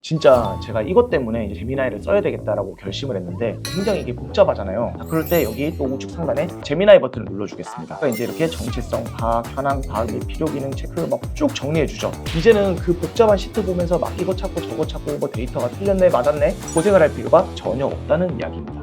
진짜 제가 이것 때문에 이제 제미나이를 써야 되겠다라고 결심을 했는데 굉장히 이게 복잡하잖아요. 자, 그럴 때 여기 또 우측 상단에 제미나이 버튼을 눌러주겠습니다. 그러니까 이제 이렇게 정체성, 파악, 현황, 파악, 필요 기능 체크 막 쭉 정리해주죠. 이제는 그 복잡한 시트 보면서 막 이거 찾고 저거 찾고 뭐 데이터가 틀렸네 맞았네 고생을 할 필요가 전혀 없다는 이야기입니다.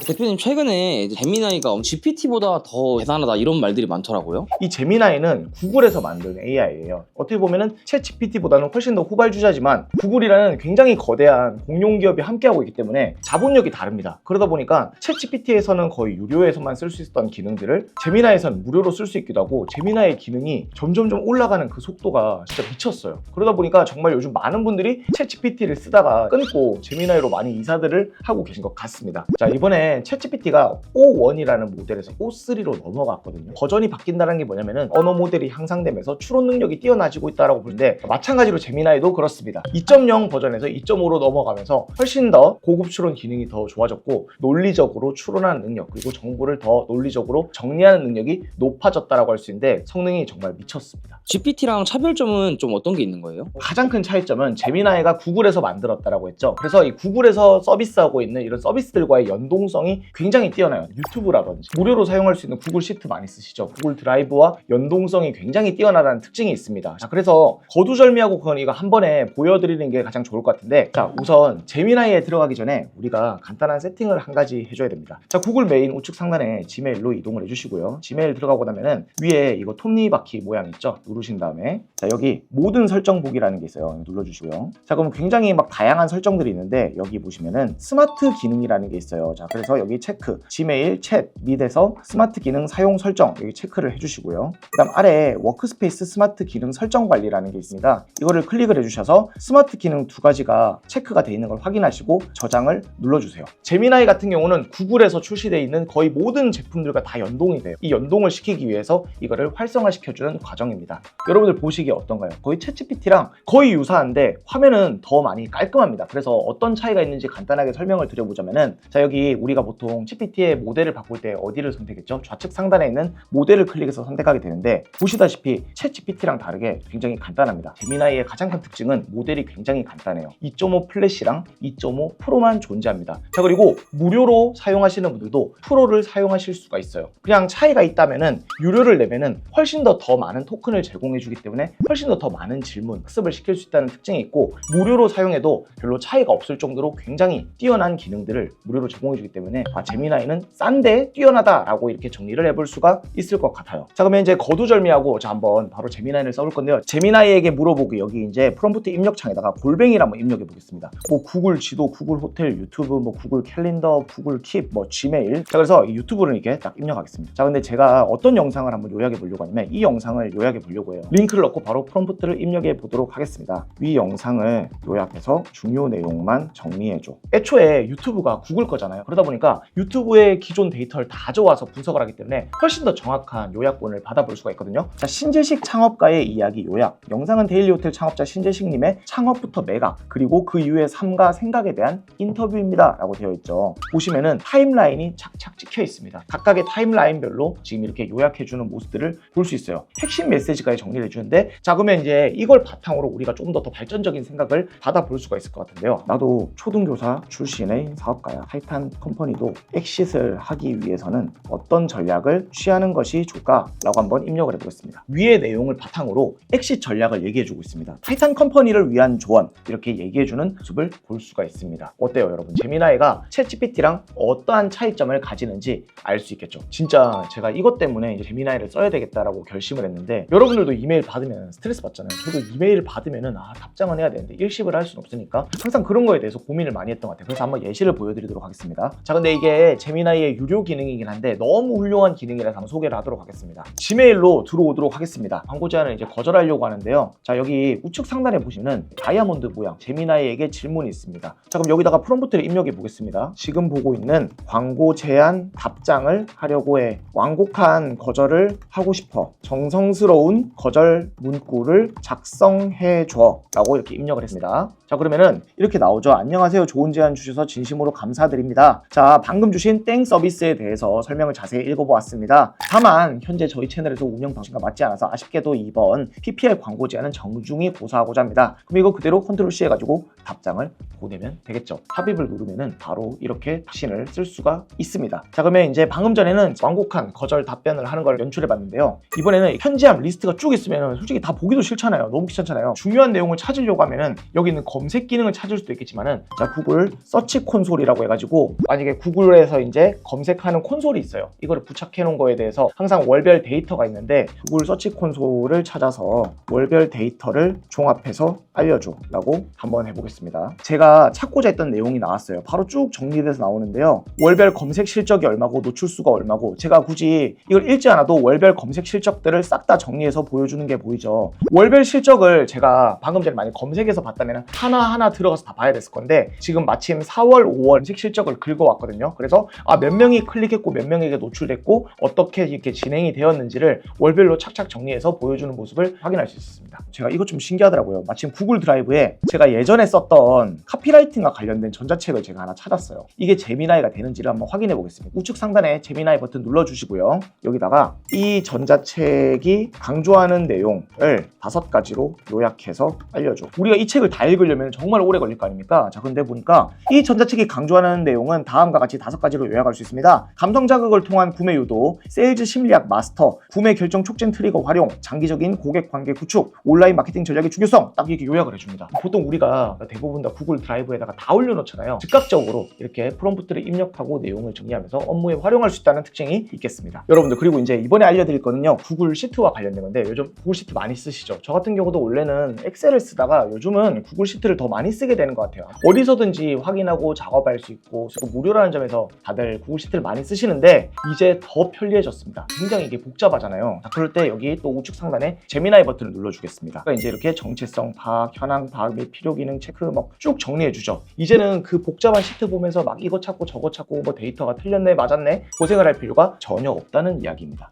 대표님 최근에 제미나이가 GPT보다 더 대단하다 이런 말들이 많더라고요. 이 제미나이는 구글에서 만든 AI예요. 어떻게 보면은 챗 GPT보다는 훨씬 더 후발주자지만 구글이라는 굉장히 거대한 공룡 기업이 함께하고 있기 때문에 자본력이 다릅니다. 그러다 보니까 챗 GPT에서는 거의 유료에서만 쓸 수 있었던 기능들을 제미나이에서는 무료로 쓸 수 있기도 하고 제미나이의 기능이 점점점 올라가는 그 속도가 진짜 미쳤어요. 그러다 보니까 정말 요즘 많은 분들이 챗 GPT를 쓰다가 끊고 제미나이로 많이 이사들을 하고 계신 것 같습니다. 자, 이번에 챗GPT가 O1이라는 모델에서 O3로 넘어갔거든요. 버전이 바뀐다는 게 뭐냐면은 언어 모델이 향상되면서 추론 능력이 뛰어나지고 있다고 보는데 마찬가지로 제미나이도 그렇습니다. 2.0 버전에서 2.5로 넘어가면서 훨씬 더 고급 추론 기능이 더 좋아졌고 논리적으로 추론하는 능력 그리고 정보를 더 논리적으로 정리하는 능력이 높아졌다고 할 수 있는데 성능이 정말 미쳤습니다. GPT랑 차별점은 좀 어떤 게 있는 거예요? 가장 큰 차이점은 제미나이가 구글에서 만들었다고 했죠. 그래서 이 구글에서 서비스하고 있는 이런 서비스들과의 연동성이 굉장히 뛰어나요. 유튜브라든지 무료로 사용할 수 있는 구글 시트 많이 쓰시죠. 구글 드라이브와 연동성이 굉장히 뛰어나다는 특징이 있습니다. 자, 그래서 거두절미하고 그건 이거 한 번에 보여드리는 게 가장 좋을 것 같은데 자, 우선 제미나이에 들어가기 전에 우리가 간단한 세팅을 한 가지 해줘야 됩니다. 자, 구글 메인 우측 상단에 지메일로 이동을 해주시고요. 지메일 들어가고 나면은 위에 이거 톱니바퀴 모양 있죠? 누르신 다음에 자, 여기 모든 설정 보기라는 게 있어요. 눌러주시고요. 자, 그럼 굉장히 막 다양한 설정들이 있는데 여기 보시면은 스마트 기능이라는 게 있어요. 자, 그래서 여기 체크, 지메일, 챗, 밋에서 스마트 기능 사용 설정 여기 체크를 해주시고요. 그 다음 아래에 워크스페이스 스마트 기능 설정 관리라는 게 있습니다. 이거를 클릭을 해주셔서 스마트 기능 두 가지가 체크가 되어 있는 걸 확인하시고 저장을 눌러주세요. 제미나이 같은 경우는 구글에서 출시되어 있는 거의 모든 제품들과 다 연동이 돼요. 이 연동을 시키기 위해서 이거를 활성화시켜주는 과정입니다. 여러분들 보시기에 어떤가요? 거의 챗GPT랑 거의 유사한데 화면은 더 많이 깔끔합니다. 그래서 어떤 차이가 있는지 간단하게 설명을 드려보자면은 자, 여기 우리가 보통 GPT의 모델을 바꿀 때 어디를 선택했죠? 좌측 상단에 있는 모델을 클릭해서 선택하게 되는데 보시다시피 챗 GPT랑 다르게 굉장히 간단합니다. 제미나이의 가장 큰 특징은 모델이 굉장히 간단해요. 2.5 플래시랑 2.5 프로만 존재합니다. 자, 그리고 무료로 사용하시는 분들도 프로를 사용하실 수가 있어요. 그냥 차이가 있다면은 유료를 내면은 훨씬 더 많은 토큰을 제공해 주기 때문에 훨씬 더 많은 질문, 학습을 시킬 수 있다는 특징이 있고 무료로 사용해도 별로 차이가 없을 정도로 굉장히 뛰어난 기능들을 무료로 제공해 주기 때문에 제미나이는 싼데 뛰어나다라고 이렇게 정리를 해볼 수가 있을 것 같아요. 자, 그러면 이제 거두절미하고 자, 한번 바로 제미나이를 써볼 건데요. 제미나이에게 물어보기 여기 이제 프롬프트 입력창에다가 골뱅이를 한번 입력해 보겠습니다. 뭐 구글 지도, 구글 호텔, 유튜브, 뭐 구글 캘린더, 구글 킵, 뭐 지메일. 자, 그래서 이 유튜브를 이렇게 딱 입력하겠습니다. 자, 근데 제가 어떤 영상을 한번 요약해 보려고 하냐면 이 영상을 요약해 보려고 해요. 링크를 넣고 바로 프롬프트를 입력해 보도록 하겠습니다. 위 영상을 요약해서 중요 내용만 정리해줘. 애초에 유튜브가 구글 거잖아요. 그러다 보니까 유튜브의 기존 데이터를 다 가져와서 분석을 하기 때문에 훨씬 더 정확한 요약본을 받아볼 수가 있거든요. 자, 신재식 창업가의 이야기 요약. 영상은 데일리 호텔 창업자 신재식님의 창업부터 매각 그리고 그 이후의 삶과 생각에 대한 인터뷰입니다 라고 되어 있죠. 보시면은 타임라인이 착착 찍혀 있습니다. 각각의 타임라인별로 지금 이렇게 요약해주는 모습들을 볼 수 있어요. 핵심 메시지까지 정리를 해주는데 자, 그러면 이제 이걸 바탕으로 우리가 좀 더 발전적인 생각을 받아볼 수가 있을 것 같은데요. 나도 초등교사 출신의 사업가야. 타이탄 컴퍼니도 엑싯을 하기 위해서는 어떤 전략을 취하는 것이 좋을까라고 한번 입력을 해보겠습니다. 위의 내용을 바탕으로 엑싯 전략을 얘기해주고 있습니다. 타이탄 컴퍼니를 위한 조언 이렇게 얘기해주는 모습을 볼 수가 있습니다. 어때요, 여러분? 제미나이가 챗GPT랑 어떠한 차이점을 가지는지 알 수 있겠죠. 진짜 제가 이것 때문에 이제 제미나이를 써야 되겠다라고 결심을 했는데 여러분들도 이메일 받으면 스트레스 받잖아요. 저도 이메일 받으면은 답장은 해야 되는데 일십을 할 수는 없으니까 항상 그런 거에 대해서 고민을 많이 했던 것 같아요. 그래서 한번 예시를 보여드리도록 하겠습니다. 자, 근데 이게 제미나이의 유료 기능이긴 한데 너무 훌륭한 기능이라서 한번 소개를 하도록 하겠습니다. 지메일로 들어오도록 하겠습니다. 광고 제안을 이제 거절하려고 하는데요. 자, 여기 우측 상단에 보시면 다이아몬드 모양 제미나이에게 질문이 있습니다. 자, 그럼 여기다가 프롬프트를 입력해 보겠습니다. 지금 보고 있는 광고 제안 답장을 하려고 해. 완곡한 거절을 하고 싶어. 정성스러운 거절 문구를 작성해 줘 라고 이렇게 입력을 했습니다. 자, 그러면은 이렇게 나오죠. 안녕하세요. 좋은 제안 주셔서 진심으로 감사드립니다. 자, 제가 방금 주신 땡 서비스에 대해서 설명을 자세히 읽어보았습니다. 다만 현재 저희 채널에서 운영 방식과 맞지 않아서 아쉽게도 이번 PPL 광고 제안은 정중히 고사하고자 합니다. 그럼 이거 그대로 컨트롤 C 해가지고 답장을 보내면 되겠죠. 삽입을 누르면은 바로 이렇게 답신을 쓸 수가 있습니다. 자, 그러면 이제 방금 전에는 완곡한 거절 답변을 하는 걸 연출해 봤는데요. 이번에는 현지함 리스트가 쭉 있으면 솔직히 다 보기도 싫잖아요. 너무 귀찮잖아요. 중요한 내용을 찾으려고 하면은 여기 있는 검색 기능을 찾을 수도 있겠지만은, 자, 구글 서치 콘솔이라고 해가지고 만약에 구글에서 이제 검색하는 콘솔이 있어요. 이거를 부착해 놓은 거에 대해서 항상 월별 데이터가 있는데, 구글 서치 콘솔을 찾아서 월별 데이터를 종합해서 알려줘 라고 한번 해보겠습니다. 제가 찾고자 했던 내용이 나왔어요. 바로 쭉 정리돼서 나오는데요. 월별 검색 실적이 얼마고 노출수가 얼마고, 제가 굳이 이걸 읽지 않아도 월별 검색 실적들을 싹 다 정리해서 보여주는 게 보이죠. 월별 실적을 제가 방금 전에 많이 검색해서 봤다면 하나하나 들어가서 다 봐야 됐을 건데, 지금 마침 4월, 5월 검색 실적을 긁어왔거든요. 그래서 몇 명이 클릭했고 몇 명에게 노출됐고 어떻게 이렇게 진행이 되었는지를 월별로 착착 정리해서 보여주는 모습을 확인할 수 있었습니다. 제가 이거 좀 신기하더라고요. 마침 구글 드라이브에 제가 예전에 썼던 카피라이팅과 관련된 전자책을 제가 하나 찾았어요. 이게 제미나이가 되는지를 한번 확인해 보겠습니다. 우측 상단에 제미나이 버튼 눌러주시고요. 여기다가 이 전자책이 강조하는 내용을 5가지로 요약해서 알려줘. 우리가 이 책을 다 읽으려면 정말 오래 걸릴 거 아닙니까? 자, 근데 보니까 이 전자책이 강조하는 내용은 다음과 같이 5가지로 요약할 수 있습니다. 감성 자극을 통한 구매 유도, 세일즈 심리학 마스터, 구매 결정 촉진 트리거 활용, 장기적인 고객 관계 구축, 온라인 마케팅 전략의 중요성, 딱 이렇게 요약을 해줍니다. 보통 우리가 대부분 다 구글 드라이브에다가 다 올려놓잖아요. 즉각적으로 이렇게 프롬프트를 입력하고 내용을 정리하면서 업무에 활용할 수 있다는 특징이 있겠습니다. 여러분들, 그리고 이제 이번에 알려드릴 거는요, 구글 시트와 관련된 건데, 요즘 구글 시트 많이 쓰시죠? 저 같은 경우도 원래는 엑셀을 쓰다가 요즘은 구글 시트를 더 많이 쓰게 되는 것 같아요. 어디서든지 확인하고 작업할 수 있고 무료라는 점에서 다들 구글 시트를 많이 쓰시는데, 이제 더 편리해졌습니다. 굉장히 이게 복잡하잖아요. 자, 그럴 때 여기 또 우측 상단에 제미나이 버튼을 눌러주겠습니다. 그러니까 이제 이렇게 정체성 파악, 현황 파악 및 필요 기능 체크 막 쭉 정리해주죠. 이제는 그 복잡한 시트 보면서 막 이거 찾고 저거 찾고 뭐 데이터가 틀렸네 맞았네 고생을 할 필요가 전혀 없다는 이야기입니다.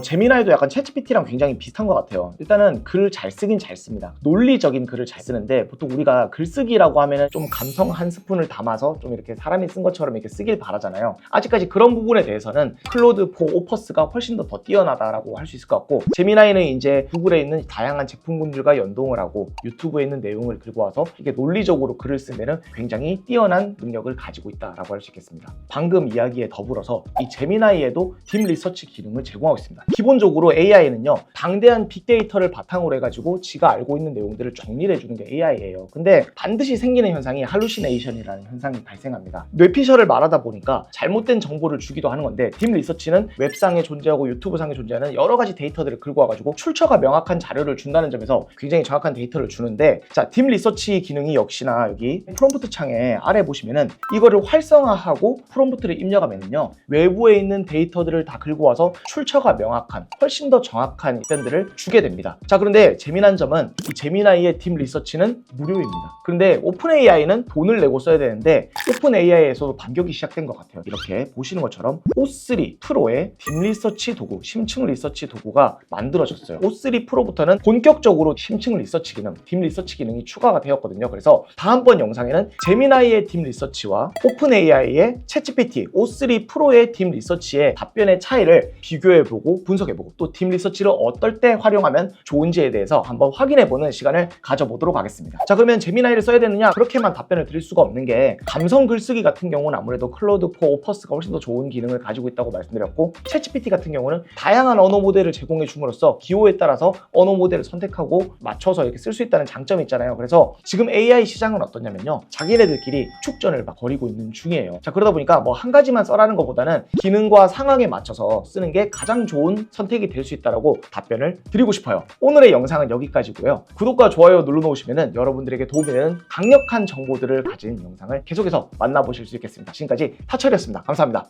제미나이도 약간 챗GPT랑 굉장히 비슷한 것 같아요. 일단은 글을 잘 쓰긴 잘 씁니다. 논리적인 글을 잘 쓰는데, 보통 우리가 글쓰기라고 하면은 좀 감성 한 스푼을 담아서 좀 이렇게 사람이 쓴 것처럼 이렇게 쓰길 바라잖아요. 아직까지 그런 부분에 대해서는 클로드 4 오퍼스가 훨씬 더 뛰어나다라고 할 수 있을 것 같고, 제미나이는 이제 구글에 있는 다양한 제품군들과 연동을 하고 유튜브에 있는 내용을 들고 와서 이게 논리적으로 글을 쓰면은 굉장히 뛰어난 능력을 가지고 있다라고 할 수 있겠습니다. 방금 이야기에 더불어서 이 제미나이에도 딥 리서치 기능을 제공하고 있습니다. 기본적으로 AI는요, 방대한 빅데이터를 바탕으로 해가지고 지가 알고 있는 내용들을 정리를 해주는 게 AI예요. 근데 반드시 생기는 현상이 할루시네이션이라는 현상이 발생합니다. 뇌피셜을 말하다 보니까 잘못된 정보를 주기도 하는 건데, 딥 리서치는 웹상에 존재하고 유튜브상에 존재하는 여러 가지 데이터들을 긁고 와가지고 출처가 명확한 자료를 준다는 점에서 굉장히 정확한 데이터를 주는데, 자, 딥 리서치 기능이 역시나 여기 프롬프트 창에 아래 보시면은 이거를 활성화하고 프롬프트를 입력하면은요, 외부에 있는 데이터들을 다 긁고 와서 출처가 명확한 훨씬 더 정확한 답변들을 주게 됩니다. 자, 그런데 재미난 점은 이 제미나이의 딥 리서치는 무료입니다. 그런데 오픈 AI는 돈을 내고 써야 되는데, 오픈 AI에서도 반격이 시작된 것 같아요. 이렇게 보시는 것처럼 O3 프로의 딥 리서치 도구, 심층 리서치 도구가 만들어졌어요. O3 프로부터는 본격적으로 심층 리서치 기능, 딥 리서치 기능이 추가가 되었거든요. 그래서 다음번 영상에는 제미나이의 딥 리서치와 오픈 AI의 챗GPT O3 프로의 딥 리서치의 답변의 차이를 비교해보고 분석해보고, 또 딥 리서치를 어떨 때 활용하면 좋은지에 대해서 한번 확인해보는 시간을 가져보도록 하겠습니다. 자, 그러면 제미나이를 써야 되느냐? 그렇게만 답변을 드릴 수가 없는 게, 감성 글쓰기 같은 경우는 아무래도 클로드 4 오퍼스가 훨씬 더 좋은 기능을 가지고 있다고 말씀드렸고, 챗GPT 같은 경우는 다양한 언어 모델을 제공해 줌으로써 기호에 따라서 언어 모델을 선택하고 맞춰서 이렇게 쓸 수 있다는 장점이 있잖아요. 그래서 지금 AI 시장은 어떠냐면요, 자기네들끼리 축전을 막 벌이고 있는 중이에요. 자, 그러다 보니까 뭐 한 가지만 써라는 것보다는 기능과 상황에 맞춰서 쓰는 게 가장 좋은 선택이 될 수 있다고 답변을 드리고 싶어요. 오늘의 영상은 여기까지고요. 구독과 좋아요 눌러놓으시면 여러분들에게 도움이 되는 강력한 정보들을 가진 영상을 계속해서 만나보실 수 있겠습니다. 지금까지 타철이었습니다. 감사합니다.